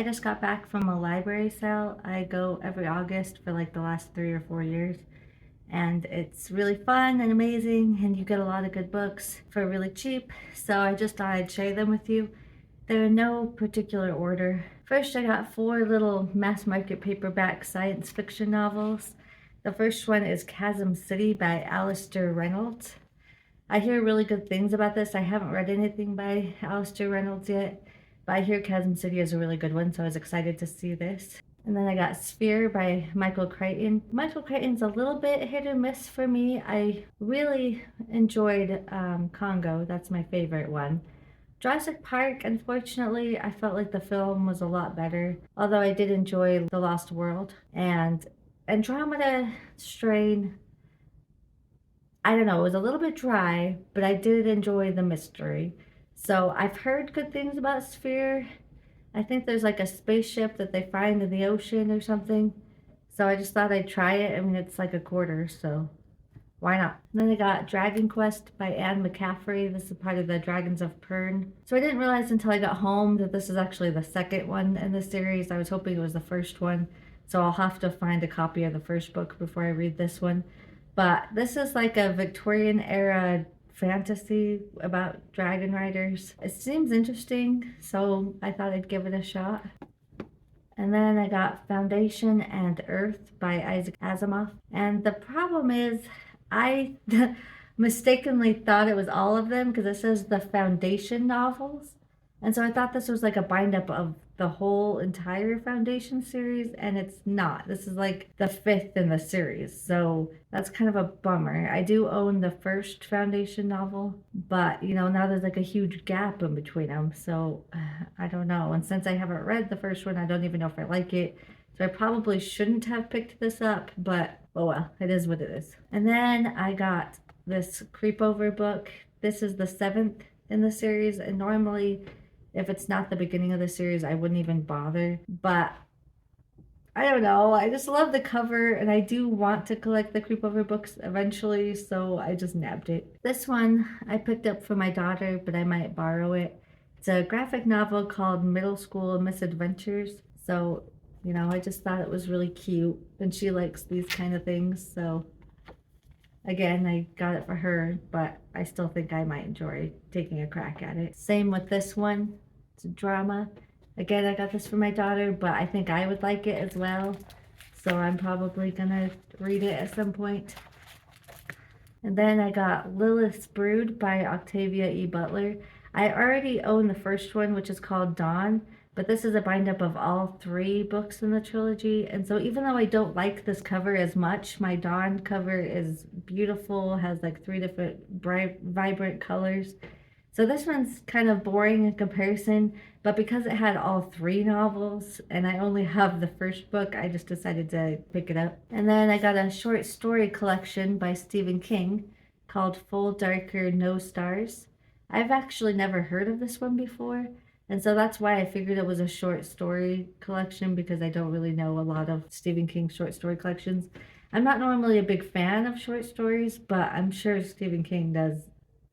I just got back from a library sale. I go every August for like the last 3 or 4 years. And it's really fun and amazing, and you get a lot of good books for really cheap. So I just thought I'd share them with you. They're in no particular order. First, I got 4 little mass market paperback science fiction novels. The first one is Chasm City by Alistair Reynolds. I hear really good things about this. I haven't read anything by Alistair Reynolds yet, but I hear Chasm City is a really good one, so I was excited to see this. And then I got Sphere by Michael Crichton. Michael Crichton's a little bit hit or miss for me. I really enjoyed Congo. That's my favorite one. Jurassic Park, unfortunately, I felt like the film was a lot better. Although I did enjoy The Lost World. And Andromeda Strain, I don't know, it was a little bit dry, but I did enjoy the mystery. So I've heard good things about Sphere. I think there's like a spaceship that they find in the ocean or something. So I just thought I'd try it. I mean, it's like a quarter, so why not? And then I got Dragon Quest by Anne McCaffrey. This is part of the Dragons of Pern. So I didn't realize until I got home that this is actually the second one in the series. I was hoping it was the first one. So I'll have to find a copy of the first book before I read this one. But this is like a Victorian era fantasy about dragon riders. It seems interesting, so I thought I'd give it a shot. And then I got Foundation and Earth by Isaac Asimov. And the problem is, I mistakenly thought it was all of them because it says the Foundation novels. And so I thought this was like a bind up of the whole entire Foundation series, and it's not. This is like the 5th in the series, so that's kind of a bummer. I do own the first Foundation novel, but you know, now there's like a huge gap in between them, so I don't know. And since I haven't read the first one, I don't even know if I like it. So I probably shouldn't have picked this up, but oh well, it is what it is. And then I got this Creepover book. This is the 7th in the series, and normally if it's not the beginning of the series, I wouldn't even bother. But I don't know. I just love the cover, and I do want to collect the Creepover books eventually, so I just nabbed it. This one I picked up for my daughter, but I might borrow it. It's a graphic novel called Middle School Misadventures. So, you know, I just thought it was really cute, and she likes these kind of things. So, again, I got it for her, but I still think I might enjoy taking a crack at it. Same with this one. It's a drama. Again, I got this for my daughter, but I think I would like it as well. So I'm probably gonna read it at some point. And then I got Lilith's Brood by Octavia E. Butler. I already own the first one, which is called Dawn, but this is a bind up of all 3 books in the trilogy. And so even though I don't like this cover as much, my Dawn cover is beautiful, has like 3 different bright, vibrant colors. So this one's kind of boring in comparison, but because it had all 3 novels and I only have the first book, I just decided to pick it up. And then I got a short story collection by Stephen King called Full Darker No Stars. I've actually never heard of this one before, and so that's why I figured it was a short story collection, because I don't really know a lot of Stephen King short story collections. I'm not normally a big fan of short stories, but I'm sure Stephen King does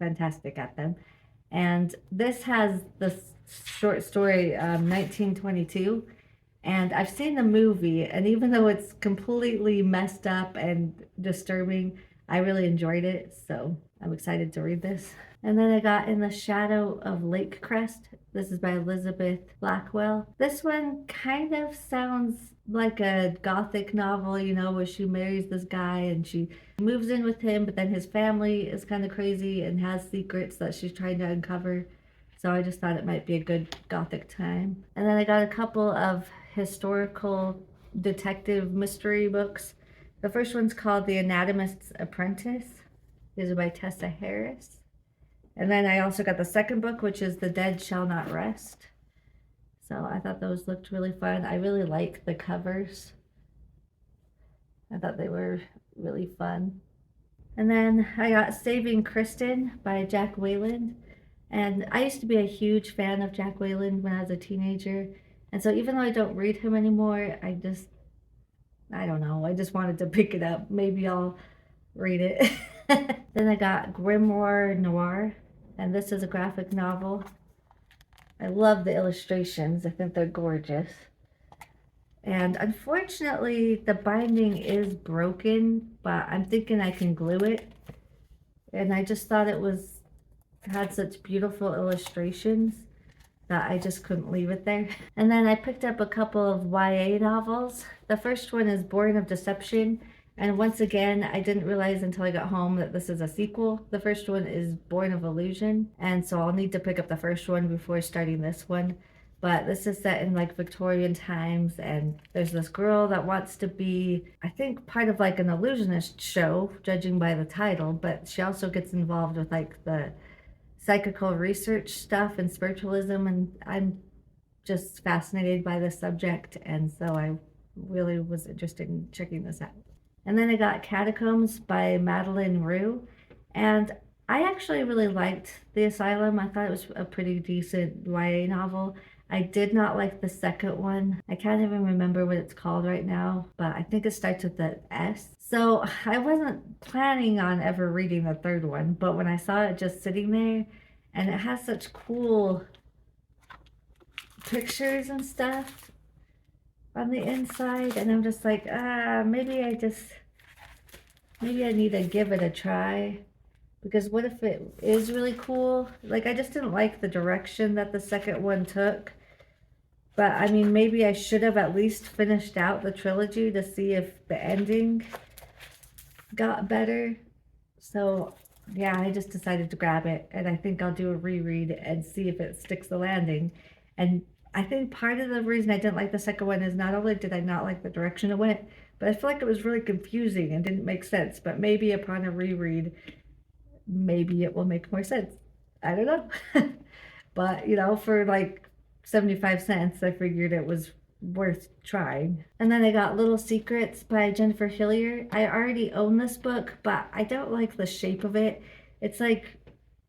fantastic at them. And this has the short story 1922, and I've seen the movie, and even though it's completely messed up and disturbing, I really enjoyed it, so I'm excited to read this. And then I got In the Shadow of Lake Crest. This is by Elizabeth Blackwell. This one kind of sounds like a gothic novel, you know, where she marries this guy and she moves in with him, but then his family is kind of crazy and has secrets that she's trying to uncover. So I just thought it might be a good gothic time. And then I got a couple of historical detective mystery books. The first one's called The Anatomist's Apprentice. This is by Tessa Harris. And then I also got the second book, which is The Dead Shall Not Rest. So I thought those looked really fun. I really like the covers. I thought they were really fun. And then I got Saving Kristen by Jack Wayland. And I used to be a huge fan of Jack Wayland when I was a teenager. And so even though I don't read him anymore, I don't know, I just wanted to pick it up. Maybe I'll read it. Then I got Grimoire Noir, and this is a graphic novel. I love the illustrations. I think they're gorgeous. And unfortunately, the binding is broken, but I'm thinking I can glue it. And I just thought it was had such beautiful illustrations that I just couldn't leave it there. And then I picked up a couple of YA novels. The first one is Born of Deception. And once again, I didn't realize until I got home that this is a sequel. The first one is Born of Illusion. And so I'll need to pick up the first one before starting this one. But this is set in like Victorian times, and there's this girl that wants to be, I think, part of like an illusionist show, judging by the title, but she also gets involved with like the psychical research stuff and spiritualism, and I'm just fascinated by this subject, and so I really was interested in checking this out. And then I got Catacombs by Madeline Rue, and I actually really liked The Asylum. I thought it was a pretty decent YA novel. I did not like the second one. I can't even remember what it's called right now, but I think it starts with the S. So I wasn't planning on ever reading the third one, but when I saw it just sitting there, and it has such cool pictures and stuff on the inside, and I'm just like, maybe I need to give it a try. Because what if it is really cool? Like, I just didn't like the direction that the second one took. But I mean, maybe I should have at least finished out the trilogy to see if the ending got better. So yeah, I just decided to grab it, and I think I'll do a reread and see if it sticks the landing. And I think part of the reason I didn't like the second one is not only did I not like the direction it went, but I feel like it was really confusing and didn't make sense. But maybe upon a reread, maybe it will make more sense. I don't know. But, for like 75 cents, I figured it was worth trying. And then I got Little Secrets by Jennifer Hillier. I already own this book, but I don't like the shape of it. It's like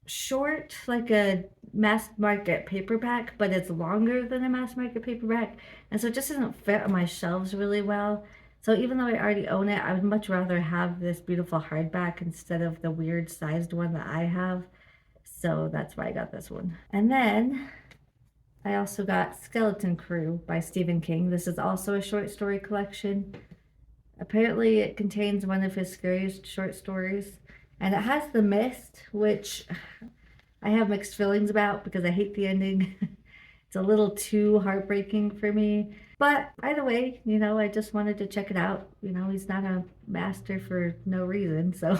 short, like a mass market paperback, but it's longer than a mass market paperback. And so it just doesn't fit on my shelves really well. So even though I already own it, I would much rather have this beautiful hardback instead of the weird sized one that I have. So that's why I got this one. And then I also got Skeleton Crew by Stephen King. This is also a short story collection. Apparently it contains one of his scariest short stories. And it has The Mist, which I have mixed feelings about because I hate the ending. It's a little too heartbreaking for me. But either way, I just wanted to check it out. He's not a master for no reason. So,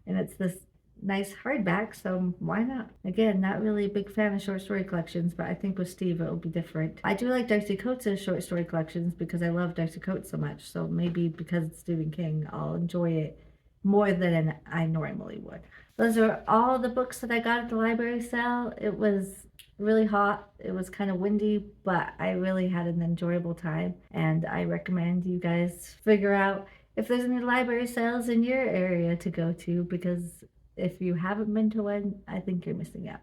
and it's this nice hardback, so why not? Again, not really a big fan of short story collections, but I think with Steve it'll be different. I do like Darcy Coates' short story collections because I love Darcy Coates so much. So maybe because it's Stephen King, I'll enjoy it more than I normally would. Those are all the books that I got at the library sale. It was really hot. It was kind of windy, but I really had an enjoyable time, and I recommend you guys figure out if there's any library sales in your area to go to, because if you haven't been to one, I think you're missing out.